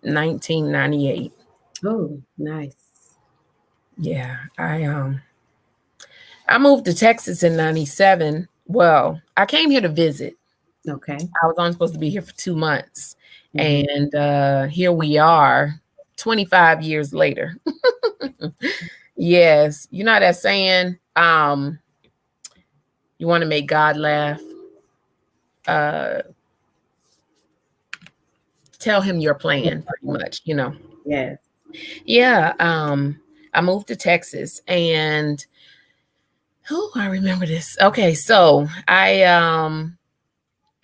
S2: 1998.
S1: Oh, nice.
S2: Yeah, I moved to Texas in 97. Well, I came here to visit.
S1: Okay.
S2: I was only supposed to be here for 2 months. And here we are 25 years later. Yes. You know that saying, you want to make God laugh? Tell him your plan, pretty much,
S1: Yes.
S2: Yeah. I moved to Texas and I remember this. Okay, so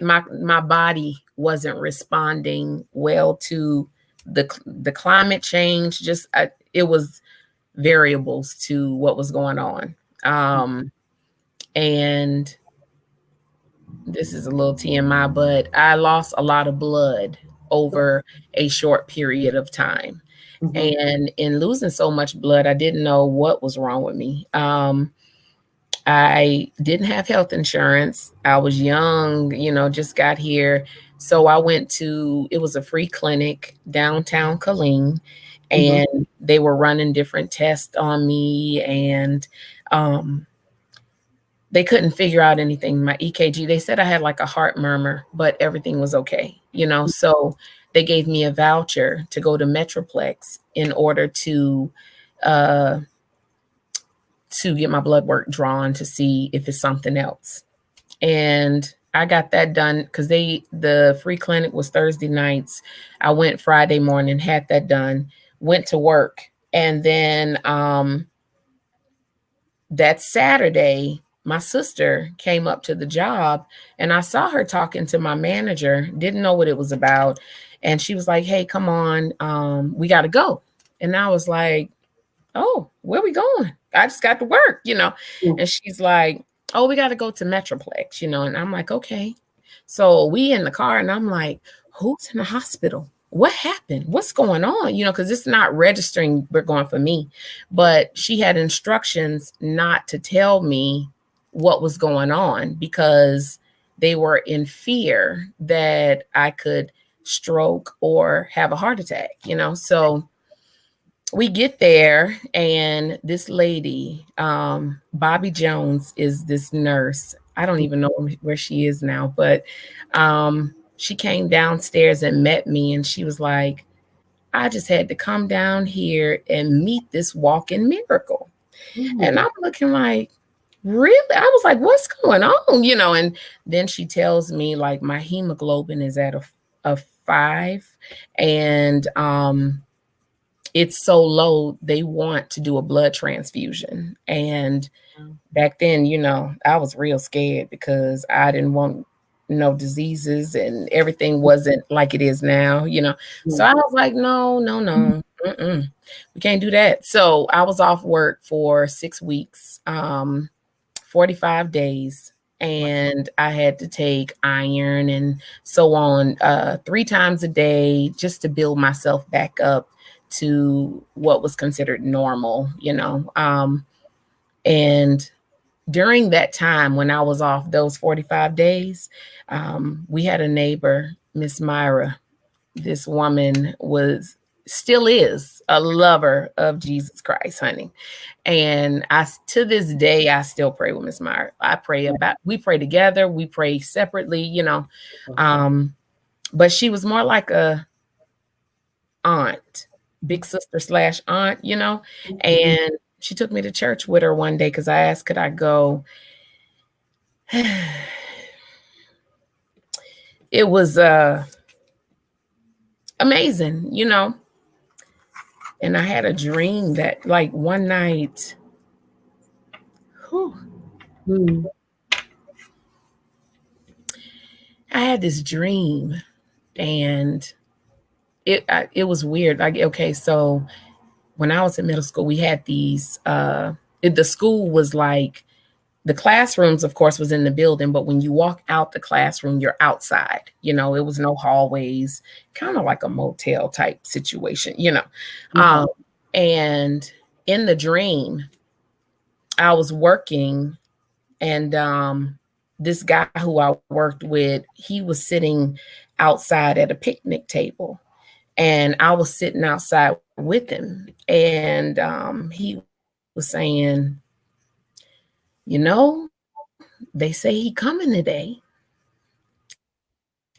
S2: my body wasn't responding well to the climate change. Just it was variables to what was going on. And this is a little TMI, but I lost a lot of blood over a short period of time. And in losing so much blood, I didn't know what was wrong with me. I didn't have health insurance. I was young, just got here. So I went to, it was a free clinic downtown Killeen, and they were running different tests on me, and they couldn't figure out anything. My EKG, they said I had like a heart murmur, but everything was okay, So they gave me a voucher to go to Metroplex in order uh, to get my blood work drawn to see if it's something else. And I got that done because the free clinic was Thursday nights. I went Friday morning, had that done, went to work, and then that Saturday, my sister came up to the job and I saw her talking to my manager, didn't know what it was about. And she was like, "Hey, come on, we got to go." And I was like, "Oh, where we going? I just got to work, you know." And she's like, "Oh, we got to go to Metroplex, you know." And I'm like, "Okay." So we in the car and I'm like, "Who's in the hospital? What happened? What's going on?" You know, because it's not registering. We're going for me. But she had instructions not to tell me what was going on because they were in fear that I could stroke or have a heart attack, you know. So we get there and this lady, Bobby Jones, is this nurse. I don't even know where she is now, but she came downstairs and met me and she was like, "I just had to come down here and meet this walking miracle." And I'm looking like, "Really?" I was like, "What's going on?" You know, and then she tells me like my hemoglobin is at a 5 and it's so low, they want to do a blood transfusion. And back then, you know, I was real scared because I didn't want no diseases and everything wasn't like it is now, you know. So I was like, no, no, no, we can't do that. So I was off work for 6 weeks, 45 days. And I had to take iron and so on 3 times a day just to build myself back up to what was considered normal, you know. And during that time when I was off those 45 days, we had a neighbor, Miss Myra. This woman still is a lover of Jesus Christ, honey. And to this day, I still pray with Miss Myra. We pray together, we pray separately, you know. But she was more like a aunt, big sister / aunt, you know. And she took me to church with her one day because I asked, could I go? It was amazing, you know. And I had a dream that like one night, I had this dream and it was weird. Like, okay, so when I was in middle school, we had these the school was like, the classrooms, of course, was in the building, but when you walk out the classroom, you're outside. You know, it was no hallways, kind of like a motel type situation, you know. And in the dream, I was working and this guy who I worked with, he was sitting outside at a picnic table. And I was sitting outside with him. And he was saying, you know, they say he coming today.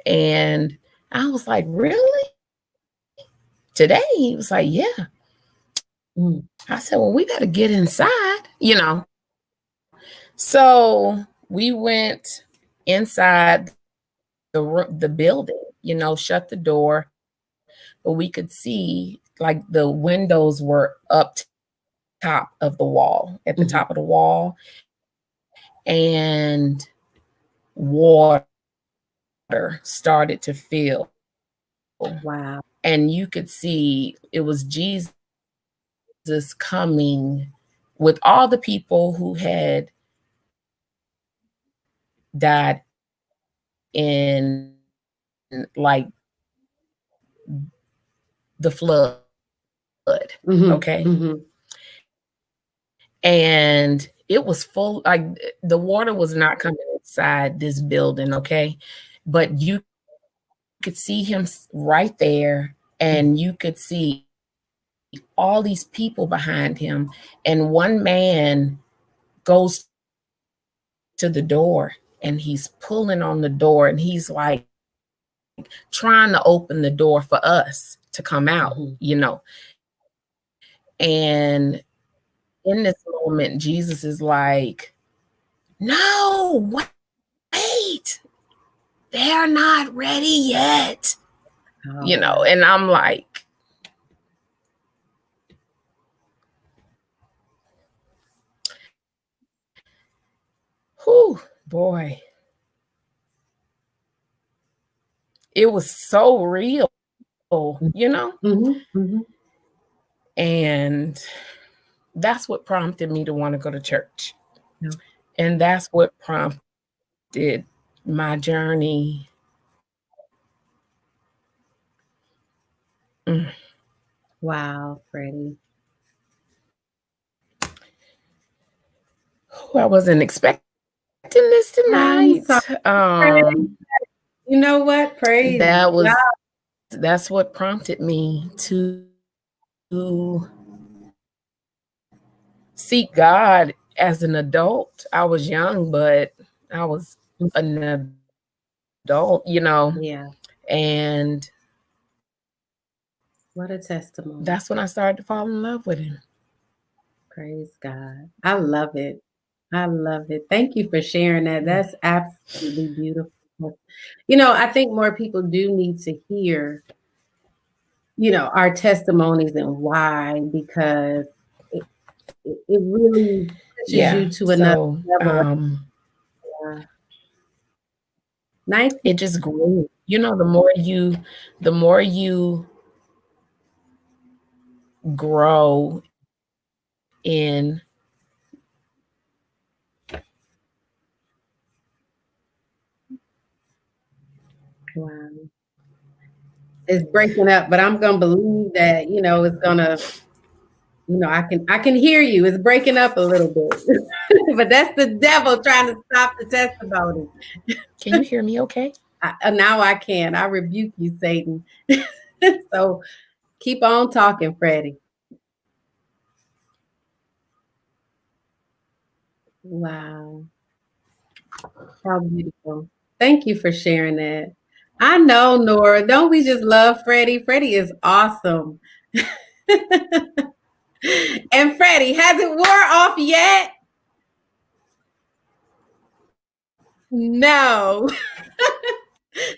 S2: And I was like, really? Today? He was like, yeah. I said, well, we got to get inside, you know. So we went inside the building, you know, shut the door, but we could see like the windows were up top of the wall, at the top of the wall, and water started to fill.
S1: Wow.
S2: And you could see it was Jesus coming with all the people who had died in like the flood. Okay. And it was full, like the water was not coming inside this building. Okay. But you could see him right there, and you could see all these people behind him. And one man goes to the door and he's pulling on the door and he's like trying to open the door for us to come out, And in this moment, Jesus is like, no, wait, they're not ready yet. And I'm like, whew, boy. It was so real, And that's what prompted me to want to go to church. And that's what prompted my journey.
S1: Wow, Freddie.
S2: I wasn't expecting this tonight.
S1: You know what? Praise
S2: that's what prompted me to seek God as an adult. I was young, but I was an adult,
S1: Yeah.
S2: And
S1: what a testimony.
S2: That's when I started to fall in love with him.
S1: Praise God. I love it. I love it. Thank you for sharing that. That's absolutely beautiful. I think more people do need to hear, our testimonies and why, because it really pushes you to another level. Nice.
S2: It just grew. The more you grow in
S1: wow. It's breaking up, but I'm gonna believe that, it's gonna, I can hear you. It's breaking up a little bit. But that's the devil trying to stop the testimony.
S2: Can you hear me okay?
S1: Now I can. I rebuke you, Satan. So keep on talking, Freddie. Wow. How beautiful. Thank you for sharing that. I know, Nora. Don't we just love Freddie? Freddie is awesome. And Freddie, has it wore off yet? No.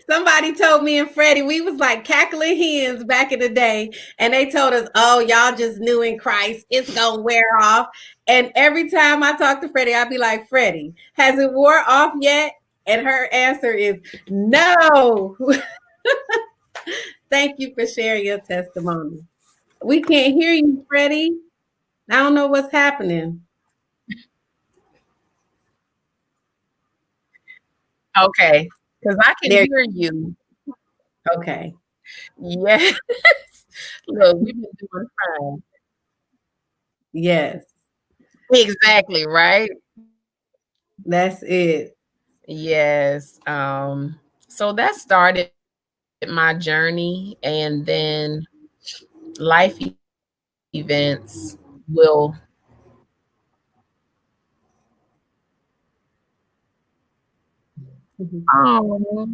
S1: Somebody told me and Freddie, we was like cackling hens back in the day, and they told us, oh, y'all just new in Christ. It's going to wear off. And every time I talk to Freddie, I'll be like, Freddie, has it wore off yet? And her answer is no. Thank you for sharing your testimony. We can't hear you, Freddie. I don't know what's happening.
S2: Okay, because I can hear you.
S1: Okay.
S2: Yes. Look, we've been doing fine.
S1: Yes.
S2: Exactly, right?
S1: That's it.
S2: Yes. So that started my journey, and then life events will Oh,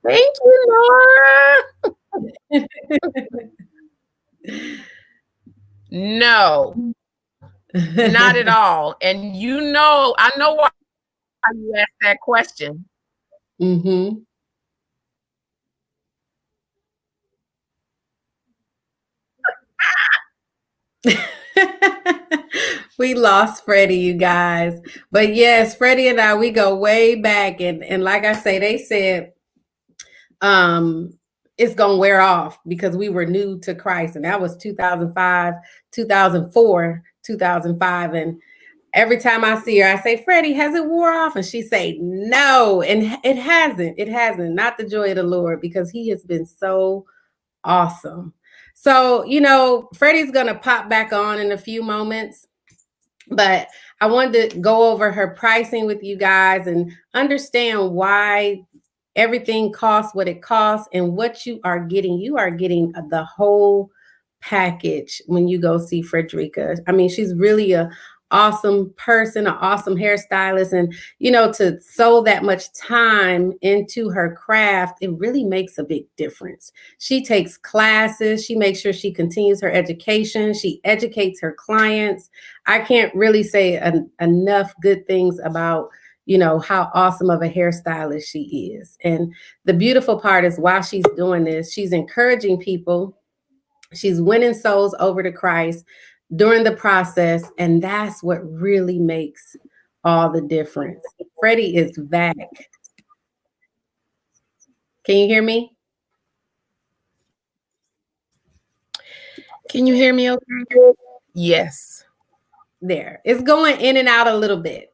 S2: thank you, Laura. No, not at all. And I know why you asked that question.
S1: Mm-hmm. We lost Freddie, you guys. But yes, Freddie and I, we go way back. And like I say, they said it's gonna wear off because we were new to Christ. And that was 2005, 2004, 2005. And every time I see her, I say, Freddie, has it wore off? And she say, no. And it hasn't. It hasn't. Not the joy of the Lord, because he has been so awesome. So, Freddie's going to pop back on in a few moments, but I wanted to go over her pricing with you guys and understand why everything costs what it costs and what you are getting. You are getting the whole package when you go see Fredericka. I mean, she's really a awesome person, an awesome hairstylist. And, to sow that much time into her craft, it really makes a big difference. She takes classes, she makes sure she continues her education, she educates her clients. I can't really say enough good things about how awesome of a hairstylist she is. And the beautiful part is while she's doing this, she's encouraging people, she's winning souls over to Christ during the process. And that's what really makes all the difference. Freddie is back. Can you hear me?
S2: Can you hear me okay? Yes.
S1: There. It's going in and out a little bit.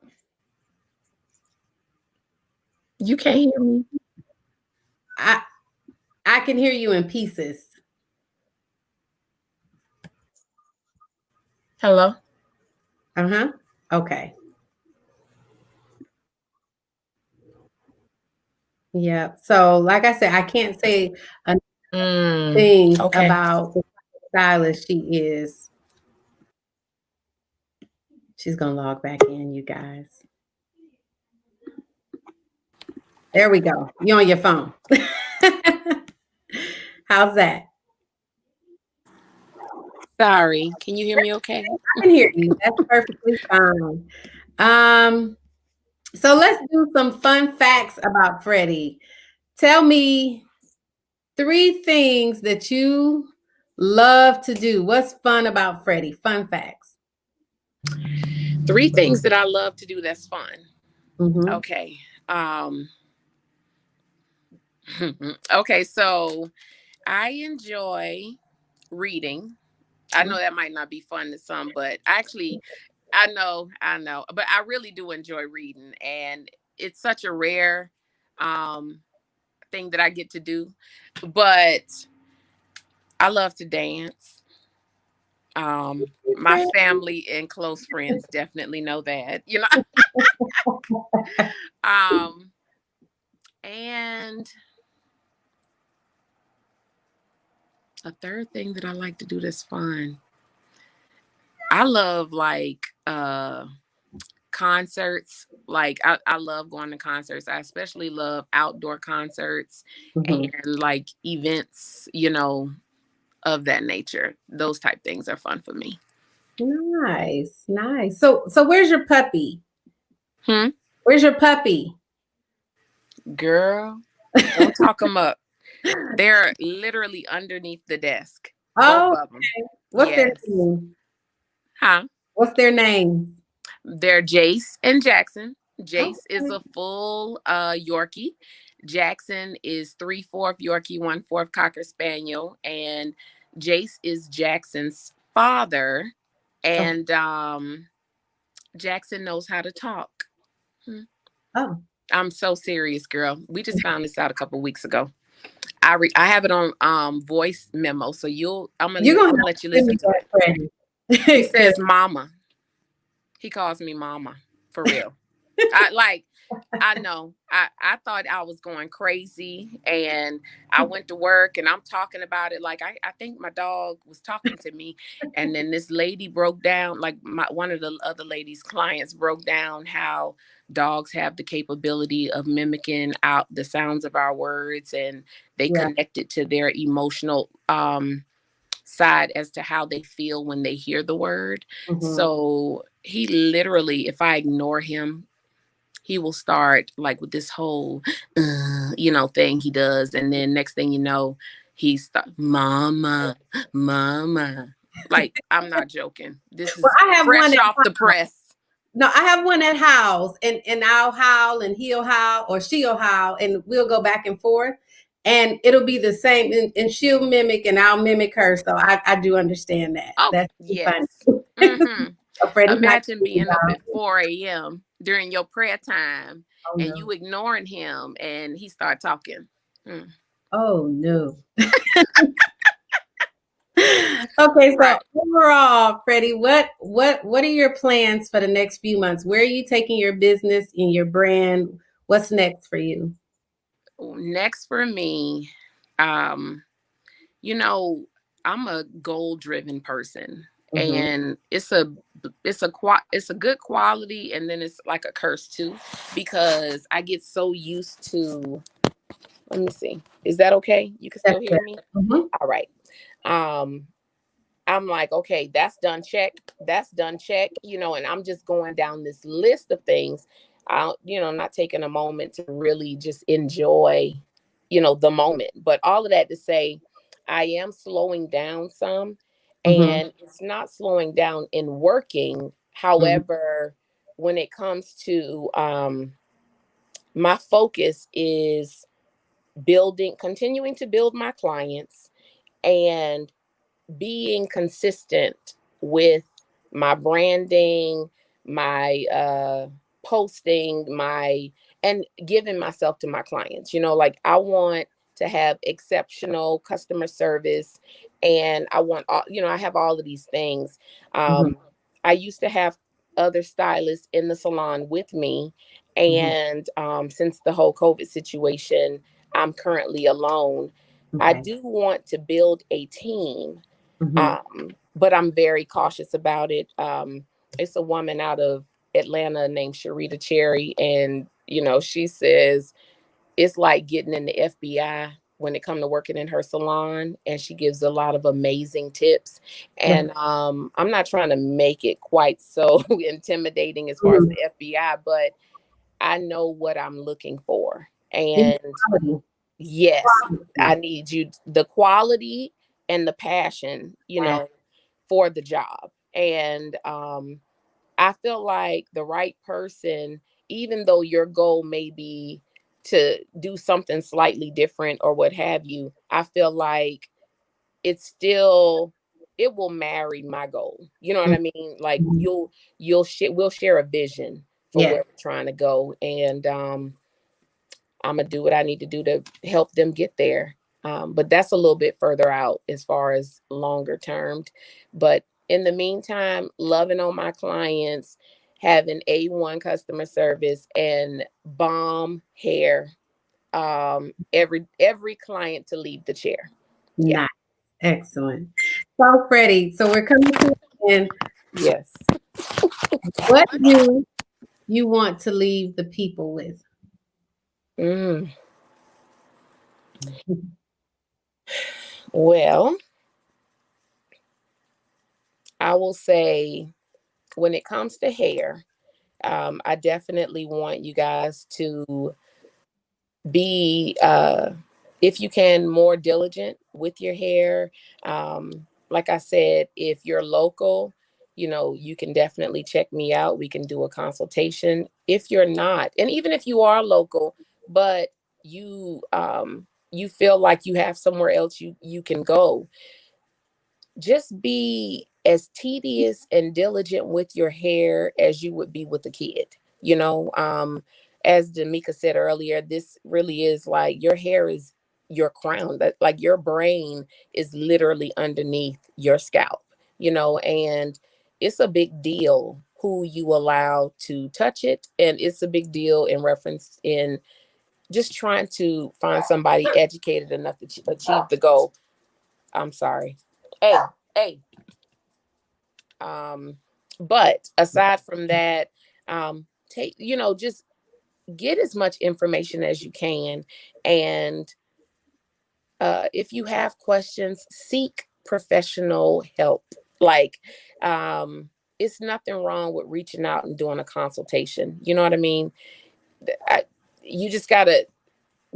S2: You can't hear me.
S1: I can hear you in pieces.
S2: Hello?
S1: Uh-huh. Okay. Yeah. So like I said, I can't say things about the stylist she is. She's gonna log back in, you guys. There we go. You're on your phone. How's that?
S2: Sorry. Can you hear me okay?
S1: I can hear you. That's perfectly fine. So let's do some fun facts about Freddie. Tell me 3 things that you love to do. What's fun about Freddie? Fun facts.
S2: 3 things that I love to do that's fun.
S1: Mm-hmm.
S2: Okay. Okay, so I enjoy reading. I know that might not be fun to some, but actually, I know, but I really do enjoy reading, and it's such a rare thing that I get to do. But I love to dance. My family and close friends definitely know that, and a third thing that I like to do that's fun. I love concerts. Like I love going to concerts. I especially love outdoor concerts and like events, of that nature. Those type things are fun for me.
S1: Nice, nice. So where's your puppy? Where's your puppy?
S2: Girl, don't talk them up. They're literally underneath the desk.
S1: Oh,
S2: both of them.
S1: okay. What's their name?
S2: Huh?
S1: What's their name?
S2: They're Jace and Jackson. Jace is a full Yorkie. Jackson is 3/4 Yorkie, 1/4 Cocker Spaniel, and Jace is Jackson's father. And Jackson knows how to talk.
S1: Oh,
S2: I'm so serious, girl. We just found this out a couple weeks ago. I have it on voice memo, so I'm gonna let you listen to it. He says mama. He calls me mama, for real. I know. I thought I was going crazy, and I went to work and I'm talking about it. Like I think my dog was talking to me, and then this lady broke down, like one of the other ladies' clients broke down how dogs have the capability of mimicking out the sounds of our words, and they connect it to their emotional side as to how they feel when they hear the word. So he literally, if I ignore him, he will start like with this whole, thing he does. And then next thing you know, he's mama, mama. Like, I'm not joking. This is fresh off the press.
S1: No, I have one at house, and I'll howl and he'll howl or she'll howl, and we'll go back and forth. And it'll be the same, and she'll mimic and I'll mimic her. So I do understand that.
S2: Oh,
S1: that's
S2: yes. Imagine being up at 4 a.m. during your prayer time and you ignoring him and he start talking.
S1: Oh, no. Okay, so overall, Freddie, what are your plans for the next few months? Where are you taking your business and your brand? What's next for you?
S2: Next for me, I'm a goal-driven person. and it's a good quality, and then it's like a curse too, because I get so used to, let me see, is that okay? You can still hear me? All right. I'm like, okay, that's done, check. That's done, check. And I'm just going down this list of things. Not taking a moment to really just enjoy, the moment. But all of that to say, I am slowing down some, and it's not slowing down in working. However, when it comes to my focus is continuing to build my clients and being consistent with my branding, my posting, and giving myself to my clients. Like, I want to have exceptional customer service, and I want all, I have all of these things. I used to have other stylists in the salon with me, and since the whole COVID situation, I'm currently alone. I do want to build a team, but I'm very cautious about it. It's a woman out of Atlanta named Sharita Cherry, and she says it's like getting in the FBI when it comes to working in her salon, and she gives a lot of amazing tips. And I'm not trying to make it quite so intimidating as far as the FBI, but I know what I'm looking for. And yes, I need the quality and the passion, for the job. And I feel like the right person, even though your goal may be to do something slightly different or what have you, I feel like it will marry my goal. You know what I mean? Like, we'll share a vision for where we're trying to go. And I'm gonna do what I need to do to help them get there. But that's a little bit further out as far as longer term. But in the meantime, loving on my clients, having A1 customer service, and bomb hair. Every client to leave the chair.
S1: Yeah. Nice. Excellent. So, Freddie, so we're coming to the end.
S2: Yes.
S1: What do you want to leave the people with?
S2: Well, I will say, when it comes to hair, I definitely want you guys to be, if you can, more diligent with your hair. Like I said, if you're local, you can definitely check me out. We can do a consultation. If you're not, and even if you are local, but you feel like you have somewhere else you can go, just be as tedious and diligent with your hair as you would be with a kid. As Damika said earlier, this really is like, your hair is your crown. That, like, your brain is literally underneath your scalp, and it's a big deal who you allow to touch it. And it's a big deal in reference in just trying to find somebody educated enough to achieve the goal. I'm sorry. Hey. But aside from that, just get as much information as you can. And if you have questions, seek professional help. Like, it's nothing wrong with reaching out and doing a consultation. You know what I mean? You just got to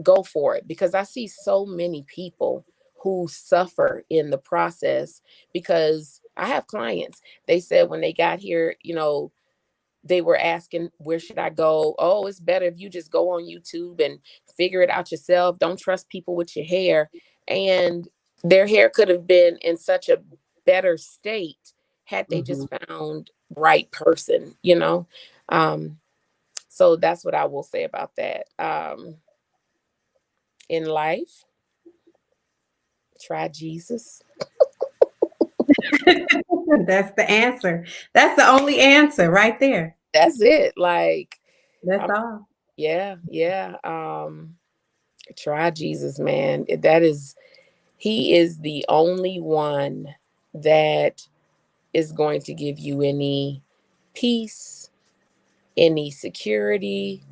S2: go for it, because I see so many people who suffer in the process. Because I have clients, they said when they got here, they were asking, where should I go? Oh, it's better if you just go on YouTube and figure it out yourself. Don't trust people with your hair. And their hair could have been in such a better state had they just found right person, so that's what I will say about that. In life, try Jesus.
S1: That's the answer. That's the only answer right there.
S2: That's it. Like,
S1: that's all.
S2: Yeah. Try Jesus, man. He is the only one that is going to give you any peace, any security,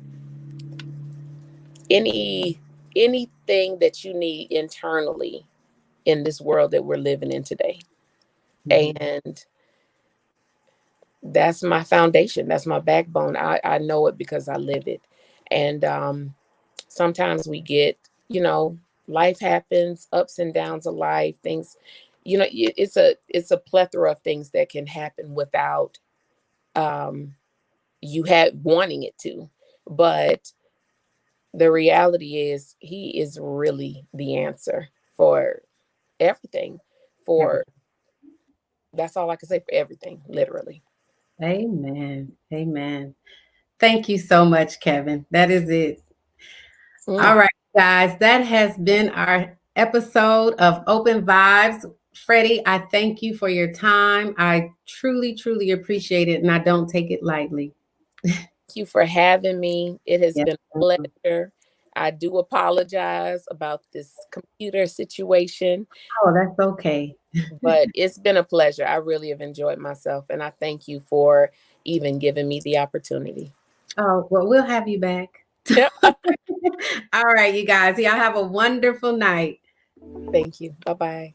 S2: anything that you need internally in this world that we're living in today. And that's my foundation. That's my backbone. I know it because I live it. And sometimes we get, life happens, ups and downs of life, things, it's a plethora of things that can happen without you had wanting it to. But the reality is he is really the answer for everything. For That's all I can say, for everything, literally.
S1: Amen. Amen. Thank you so much, Kevin. That is it. All
S2: Mm.
S1: right, guys, that has been our episode of Open Vibes. Freddie, I thank you for your time. I truly, truly appreciate it, and I don't take it lightly.
S2: Thank you for having me. It has
S1: Yes.
S2: been a pleasure. I do apologize about this computer situation,
S1: Oh, that's okay.
S2: but it's been a pleasure. I really have enjoyed myself, and I thank you for even giving me the opportunity.
S1: Oh, well, we'll have you back. All right, you guys. Y'all have a wonderful night.
S2: Thank you. Bye-bye.